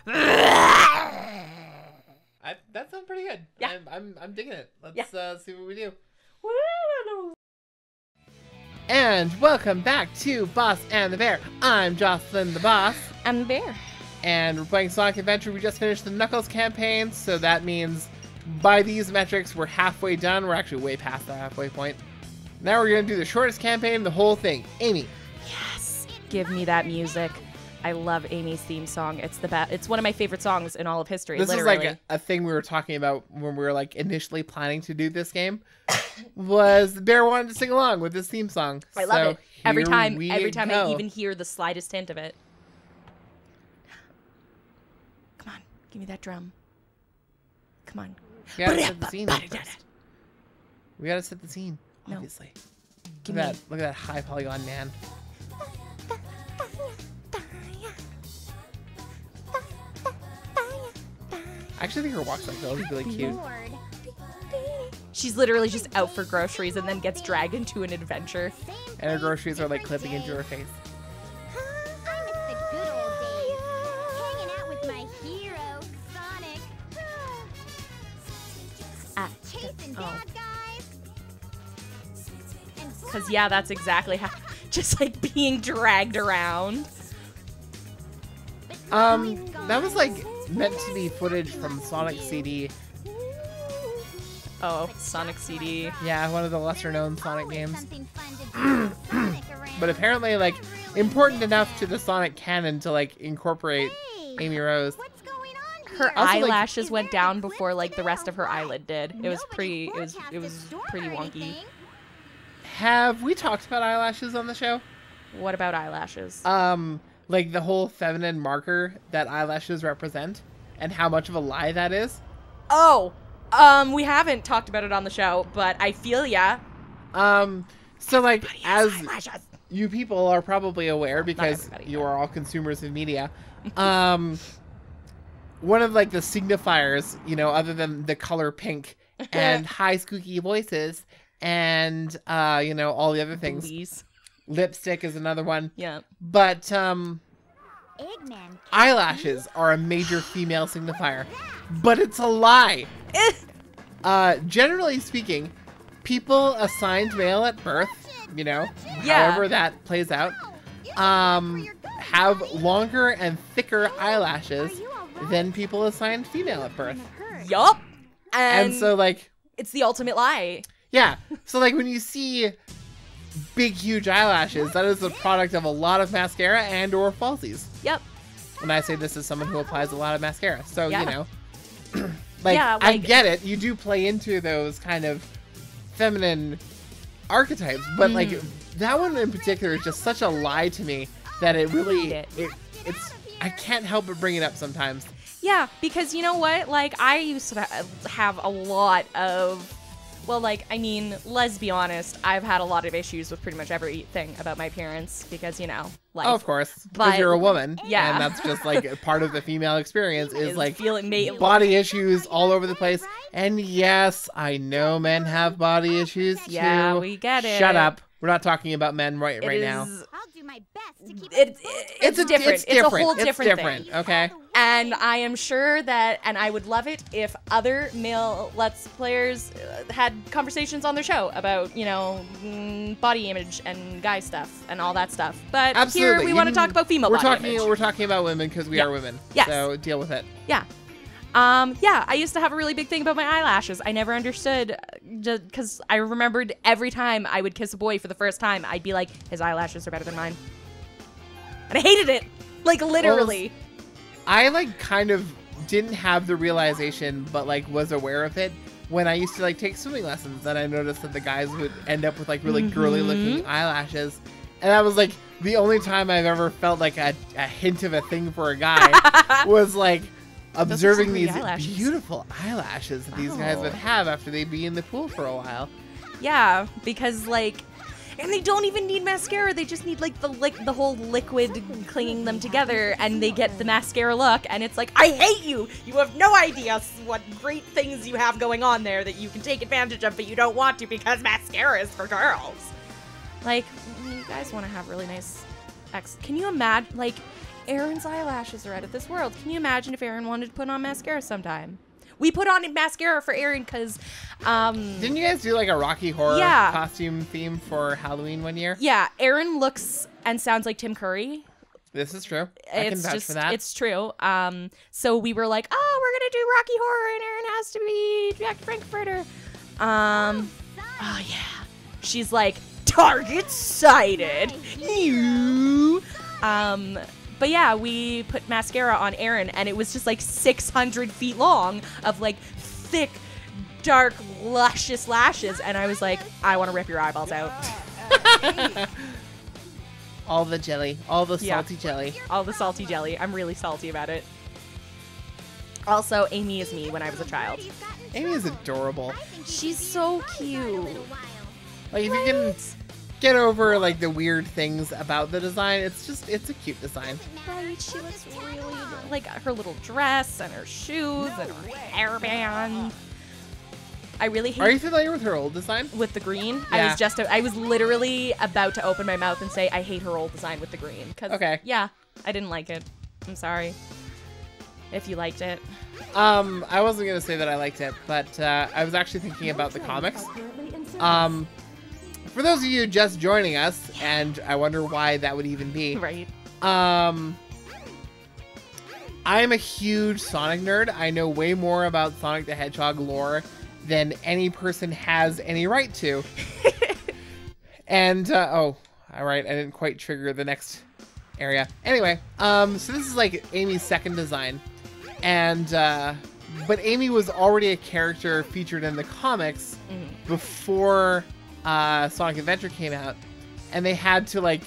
die. That sounds pretty good. Yeah. I'm digging it. Let's see what we do. Woo! And welcome back to Boss and the Bear. I'm Jocelyn the Boss. I'm the bear. And we're playing Sonic Adventure. We just finished the Knuckles campaign, so that means by these metrics, we're halfway done. We're actually way past the halfway point. Now we're going to do the shortest campaign, the whole thing. Amy. Yes. Give me that music. I love Amy's theme song. It's the best. It's one of my favorite songs in all of history. This literally. is like a thing we were talking about when we were like initially planning to do this game. Was the bear wanted to sing along with this theme song. I love it. Every time go. I even hear the slightest hint of it. Come on, give me that drum. Come on. We gotta set the scene first. We gotta set the scene, obviously. Look at that high polygon man. I actually think her walks like that is really cute. She's literally just out for groceries and then gets dragged into an adventure. And her groceries are like clipping into her face. I miss the good old days. Hanging out with my hero, Sonic. Chasing bad guys. Because, yeah, that's exactly how... Just, like, being dragged around. That was like meant to be footage from Sonic CD. Oh, Sonic CD. Yeah, one of the lesser known Sonic games. Something fun to do with Sonic around. But apparently, like, important enough to the Sonic canon to, like, incorporate Amy Rose. What's going on Her here? Also, like- eyelashes went down before, like, the rest of her eyelid did. It was pretty... It was pretty wonky. Have we talked about eyelashes on the show? What about eyelashes? Like the whole feminine marker that eyelashes represent and how much of a lie that is? Oh! We haven't talked about it on the show, but I feel ya. So like, as Eyelashes. you people are probably aware because everybody, you are all consumers of media, one of like the signifiers, you know, other than the color pink and high squeaky voices and, you know, all the other things. Boobies. Lipstick is another one. Yeah. But, Eggman. eyelashes are a major female signifier, but it's a lie. Generally speaking, people assigned male at birth, you know, Yeah. however that plays out, have longer and thicker eyelashes than people assigned female at birth. Yup. And so, like, it's the ultimate lie. yeah. So, like, when you see big, huge eyelashes, that is the product of a lot of mascara and or falsies. Yep. And I say this as someone who applies a lot of mascara. So, Yeah. you know, like, Yeah, I like- get it. You do play into those kind of feminine archetypes. But, like, that one in particular is just such a lie to me that it really, it's, I can't help but bring it up sometimes. Yeah, because you know what? Like, I used to have a lot of... Well, like, I mean, let's be honest. I've had a lot of issues with pretty much everything about my appearance because, you know, like... Oh, of course. But- Because you're a woman. Yeah. And that's just, like, part of the female experience is, like, feeling body issues all over the place. And yes, I know men have body issues too. Yeah, we get it. Shut up. We're not talking about men right now. I'll do my best to keep It's different. It's a whole It's different different, thing. okay? And I am sure that, and I would love it if other male Let's Players had conversations on their show about, you know, body image and guy stuff and all that stuff. But Absolutely. here we want to talk about female body image. We're talking about women because we are women. Yes. So deal with it. Yeah. Yeah, I used to have a really big thing about my eyelashes. I never understood, because I remembered every time I would kiss a boy for the first time, I'd be like, his eyelashes are better than mine. And I hated it. Like, literally. I, like, kind of didn't have the realization, but, like, was aware of it when I used to, like, take swimming lessons. And I noticed that the guys would end up with, like, really girly-looking eyelashes. And that was, like, the only time I've ever felt, like, a hint of a thing for a guy was, like, observing these beautiful eyelashes that these guys would have after they'd be in the pool for a while. Yeah, because, like... And they don't even need mascara. They just need, like, the whole liquid clinging them together, and they get the mascara look, and it's like, I hate you! You have no idea what great things you have going on there that you can take advantage of, but you don't want to because mascara is for girls. Like, you guys want to have really nice... Can you imagine, like... Erin's eyelashes are out of this world. Can you imagine if Erin wanted to put on mascara sometime? We put on mascara for Erin because, Didn't you guys do like a Rocky Horror Yeah. costume theme for Halloween one year? yeah, Erin looks and sounds like Tim Curry. This is true. I can It's vouch just, for that. it's true. So we were like, oh, we're gonna do Rocky Horror, and Erin has to be Jack Frankfurter. Oh yeah, she's like target sighted. You. But yeah, we put mascara on Erin, and it was just like 600 feet long of like thick, dark, luscious lashes, and I was like, I want to rip your eyeballs out. All the jelly. All the Yeah. salty jelly. All the salty jelly. I'm really salty about it. Also, Amy is me when I was a child. Amy is adorable. She's so cute. Like, if you can get over, like, the weird things about the design, it's a cute design. Right, she looks really like her little dress and her shoes and her hairband. I really hate Are you familiar with her old design? with the green. Yeah. I was literally about to open my mouth and say I hate her old design with the green. 'Cause, Okay. yeah, I didn't like it. I'm sorry if you liked it. I wasn't gonna say that I liked it, but I was actually thinking about the comics. For those of you just joining us, and I wonder why that would even be. Right. I am a huge Sonic nerd. I know way more about Sonic the Hedgehog lore than any person has any right to. And, oh, all right, I didn't quite trigger the next area. Anyway, so this is like Amy's second design. And, but Amy was already a character featured in the comics before Sonic Adventure came out. And they had to, like,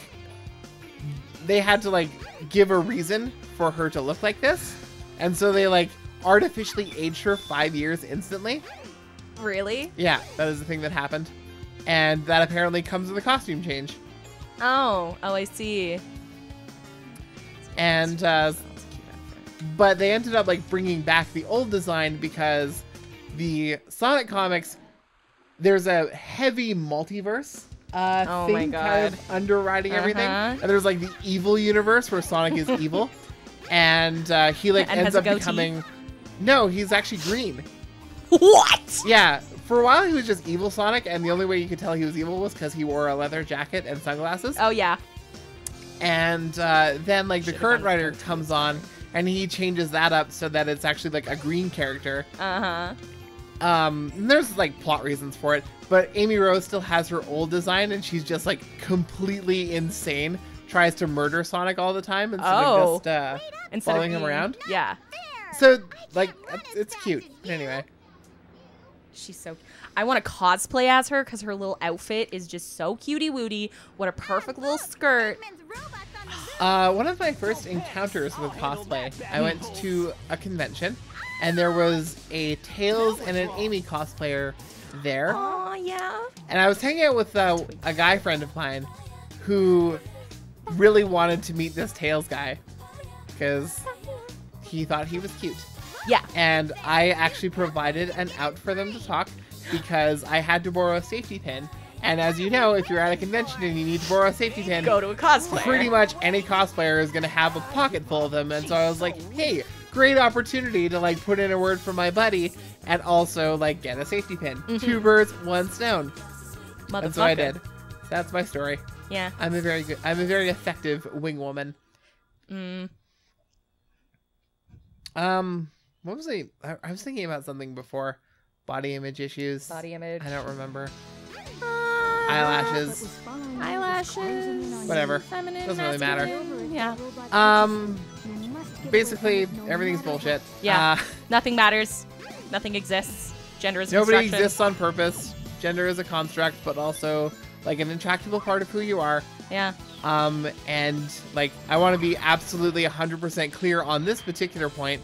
give a reason for her to look like this. And so they, like, artificially aged her 5 years instantly. Really? Yeah, that is the thing that happened. And that apparently comes with a costume change. Oh, I see. And, but they ended up, like, bringing back the old design because the Sonic comics, there's a heavy multiverse Oh thing my kind God. of underwriting everything. Uh-huh. And there's, like, the evil universe where Sonic is evil. And he, like, And ends has a up goatee? becoming... No, he's actually green. What? Yeah, for a while he was just evil Sonic, and the only way you could tell he was evil was because he wore a leather jacket and sunglasses. Oh yeah. And then, like, the Should've current gone with writer goatee. comes on, and he changes that up so that it's actually, like, a green character. Uh-huh. And there's, like, plot reasons for it, but Amy Rose still has her old design, and she's just, like, completely insane. Tries to murder Sonic all the time instead Oh. of just Instead of following him being- around. Yeah. So, like, it's cute. But anyway. She's so. I want to cosplay as her because her little outfit is just so cutie wooty. What a perfect little skirt. One of my first encounters with cosplay, I went to a convention, and there was a Tails and an Amy cosplayer there. Oh yeah. And I was hanging out with a guy friend of mine who really wanted to meet this Tails guy because he thought he was cute. Yeah. And I actually provided an out for them to talk because I had to borrow a safety pin. And as you know, if you're at a convention and you need to borrow a safety pin, Go to a cosplayer. pretty much any cosplayer is going to have a pocket full of them. And so I was like, hey, great opportunity to, like, put in a word for my buddy and also, like, get a safety pin. Two birds, one stone. Motherfucker. And so I did. That's my story. Yeah. I'm a very effective wing woman. What was I was thinking about something before. Body image issues. Body image. I don't remember. Eyelashes. Eyelashes. Whatever. Feminine. Doesn't really matter. masculine. Yeah. Basically, everything's bullshit. Yeah. Nothing matters. Nothing exists. Gender is Nobody construction. exists on purpose. Gender is a construct, but also, like, an intractable part of who you are. Yeah. And, like, I want to be absolutely 100% clear on this particular point.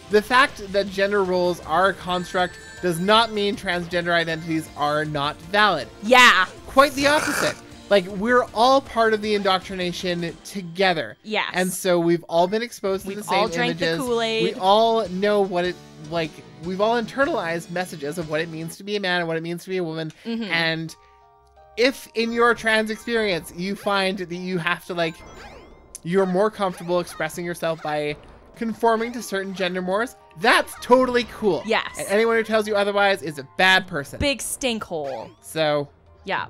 The fact that gender roles are a construct does not mean transgender identities are not valid. Yeah. Quite the opposite. Like, we're all part of the indoctrination together. Yes. And so we've all been exposed to We've the same all drank the images. Kool-Aid. We all know what it, like, we've all internalized messages of what it means to be a man and what it means to be a woman. Mm-hmm. And if in your trans experience you find that you have to, like, you're more comfortable expressing yourself by conforming to certain gender mores, that's totally cool. Yes. And anyone who tells you otherwise is a bad person. Big stink hole. So, Yeah.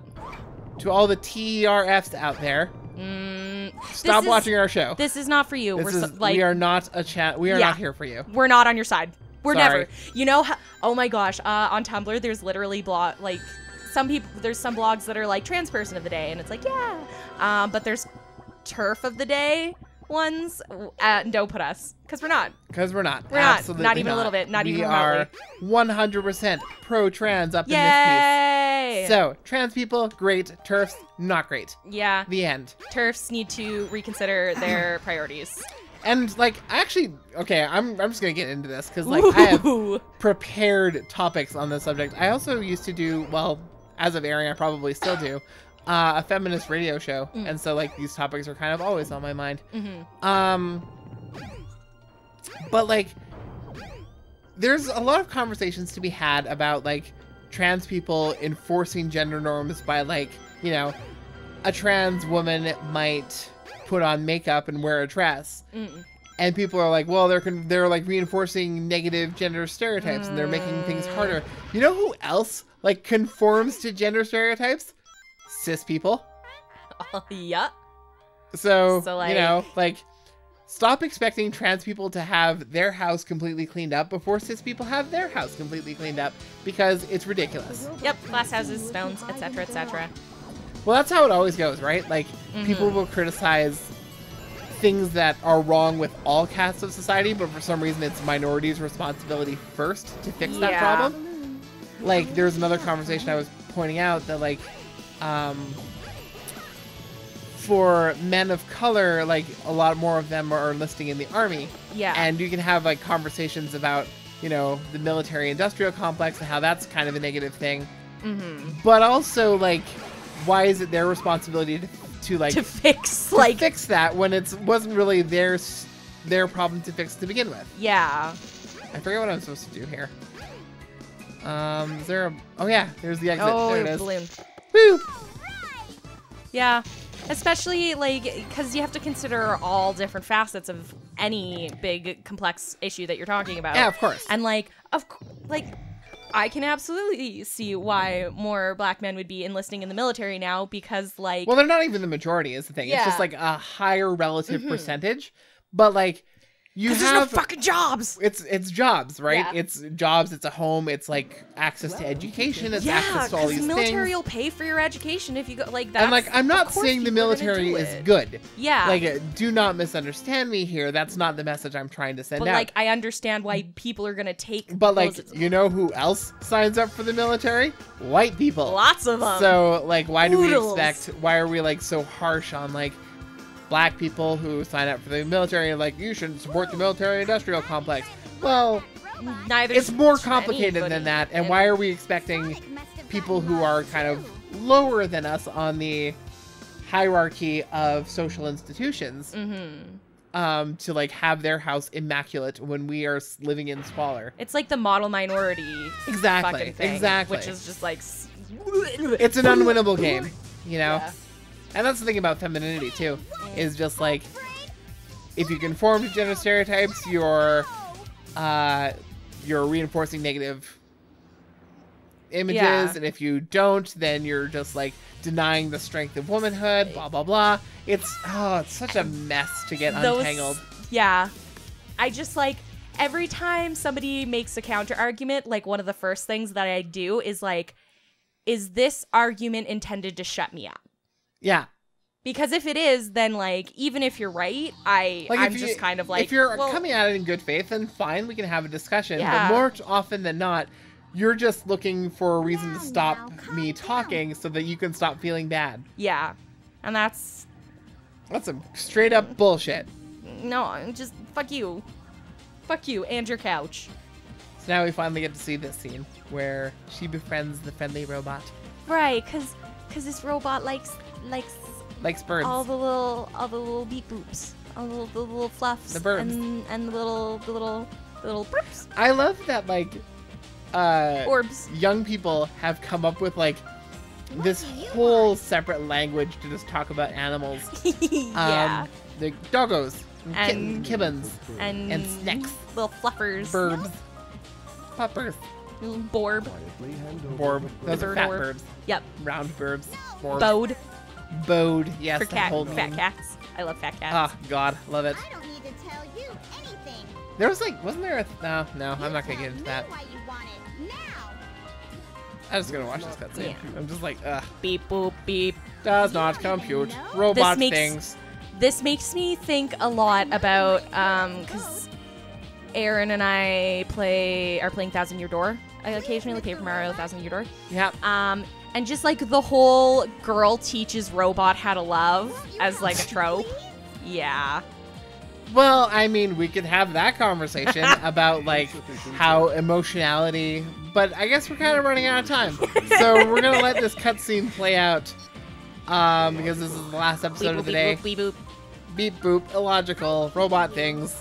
to all the TERFs out there, stop This is- watching our show. This is not for you. We are not a chat. We are Yeah. not here for you. We're not on your side. We're Sorry. never. You know how, oh my gosh, on Tumblr there's literally there's some blogs that are like trans person of the day and it's like, yeah. But there's TERF of the day ones, don't put us, because we're not. Because we're not. We're not. Absolutely Not even a little bit. Not even We remotely. are 100% pro-trans up in this Yay! piece. So, trans people, great. TERFs, not great. Yeah, The end. TERFs need to reconsider their priorities. And, like, actually, okay, I'm just going to get into this, because, like, I have Ooh. prepared topics on this subject. I also used to do, well, as of airing, I probably still do, a feminist radio show. And so, like, these topics are kind of always on my mind. But, like, there's a lot of conversations to be had about, like, trans people enforcing gender norms by, like, you know, a trans woman might put on makeup and wear a dress. And people are like, well, they're like reinforcing negative gender stereotypes and they're making things harder. You know who else like conforms to gender stereotypes? Cis people. Yeah. So, So, like- you know, like, stop expecting trans people to have their house completely cleaned up before cis people have their house completely cleaned up, because it's ridiculous. Yep. Glass houses, stones, etc., etc. Well, that's how it always goes, right? Like, people will criticize things that are wrong with all castes of society, but for some reason it's minorities' responsibility first to fix that Yeah. problem. Like, there's another conversation I was pointing out that, like, for men of color, like, a lot more of them are enlisting in the army. Yeah. And you can have, like, conversations about, you know, the military-industrial complex and how that's kind of a negative thing. But also, like, why is it their responsibility to like, to fix, to like, fix that when it wasn't really their problem to fix to begin with? yeah. I forget what I'm supposed to do here. Is there a... Oh, yeah, there's the exit. Oh, there it is. balloon. Woo! Yeah. Especially, like, because you have to consider all different facets of any big, complex issue that you're talking about. Yeah, of course. And, like, I can absolutely see why more black men would be enlisting in the military now because, like... Well, they're not even the majority is the thing. It's just, Yeah. like, a higher relative percentage. But, like, you there's no have... fucking jobs! It's jobs, right? Yeah. It's jobs, it's a home, it's, like, access to education, it's access to all these the military things. will pay for your education if you go, like, that's... And, like, I'm not of course saying the people are gonna military do is it. good. Yeah. Like, do not misunderstand me here. That's not the message I'm trying to send But, out. like, I understand why people are gonna take But, like, those- you know who else signs up for the military? White people. lots of them. So, like, why do we Oodles. expect, why are we, like, so harsh on, like, black people who sign up for the military and, like, you shouldn't support the military-industrial complex? Well, Neither it's more complicated than that, and why are we expecting people who are kind of lower than us on the hierarchy of social institutions to, like, have their house immaculate when we are living in squalor? It's like the model minority Exactly, fucking thing, exactly. which is just like It's an unwinnable game, you know? Yeah. And that's the thing about femininity, too, is just, like, if you conform to gender stereotypes, you're reinforcing negative images, Yeah. and if you don't, then you're just, like, denying the strength of womanhood, blah, blah, blah. It's such a mess to get untangled. Yeah. I just, like, every time somebody makes a counter argument, like, one of the first things that I do is, like, is this argument intended to shut me up? Yeah. Because if it is, then, like, even if you're right, Like, I'm if just kind of like, if you're well, coming at it in good faith, then fine, we can have a discussion. Yeah. But more often than not, you're just looking for a reason to stop me talking so that you can stop feeling bad. yeah. And that's, That's some straight up bullshit. no, just, fuck you. Fuck you and your couch. So now we finally get to see this scene where she befriends the friendly robot. Right, cause this robot likes Likes birds. all the little beep boops, all the little fluffs, The birds. and the little burps, I love that, like, orbs. young people have come up with, like, this whole separate language to just talk about animals. Yeah. The doggos. And- Kibbins. And snacks. Little fluffers. Burbs. Puppers. Little Borb. Borb. Those are Bird fat orb. burbs. Yep. Round burbs. Borbs. Bode Bode. Yes, for that whole fat meme. cats. I love fat cats. Ah, God. Love it. I don't need to tell you anything. There was like, wasn't there a... No, I'm not going to get into that. Why you want it now? I'm just going to watch this cutscene. Yeah. I'm just like, ugh. Beep boop beep. Does not compute. Robot makes- things. This makes me think a lot about because Aaron and I are playing Thousand Year Door. I occasionally play Paper Mario Thousand Year Door. Yep. And just like the whole girl teaches robot how to love as like a trope. Yeah. Well, I mean, we could have that conversation about like how emotionality, but I guess we're kind of running out of time. So we're gonna let this cutscene play out because this is the last episode Beep of the boop, day. beep boop, beep boop. Beep boop, illogical, robot things.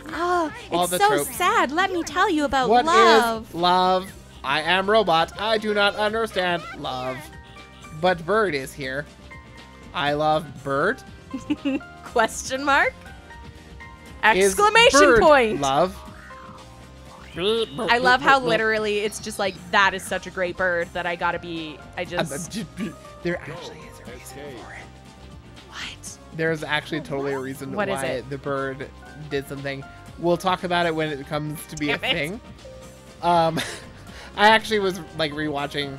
Oh, All it's the so tropes. sad. Let me tell you about What is love. love? I am robot. I do not understand love. But Bird is here. I love Bird. Question mark? Is Exclamation Bird point. Love. I love how literally it's just like that is such a great bird that I gotta be. I just There actually is a reason for it. what? There's actually totally a reason What is why it? the bird did something. We'll talk about it when it comes to be a Damn it. thing. I actually was like rewatching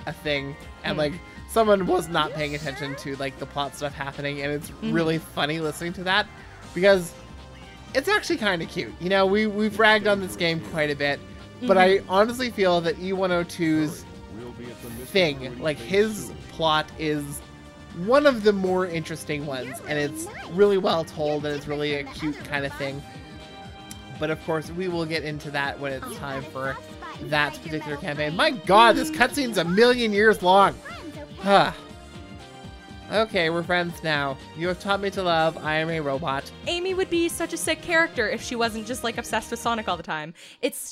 a thing and like someone was not paying attention to like the plot stuff happening, and it's really funny listening to that because it's actually kind of cute. You know, we've ragged on this game quite a bit, but I honestly feel that E102's thing, like his plot, is one of the more interesting ones, and it's really well told, and it's really a cute kind of thing. But of course, we will get into that when it's time for that particular campaign. My God, this cutscene's a million years long. Huh. Okay, we're friends now. You have taught me to love. I am a robot. Amy would be such a sick character if she wasn't just like obsessed with Sonic all the time.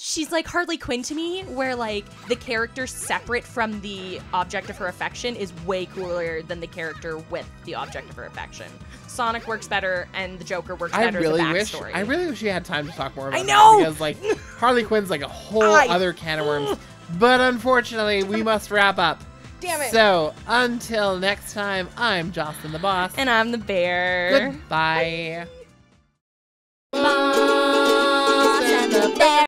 She's like Harley Quinn to me, where like the character separate from the object of her affection is way cooler than the character with the object of her affection. Sonic works better, and the Joker works I better. really the wish we had time to talk more about I know! that, because like Harley Quinn's like a whole I- other can of worms. But unfortunately, we must wrap up. Damn it. So until next time, I'm Jocelyn the Boss. And I'm the bear. Goodbye. Boss and the bear.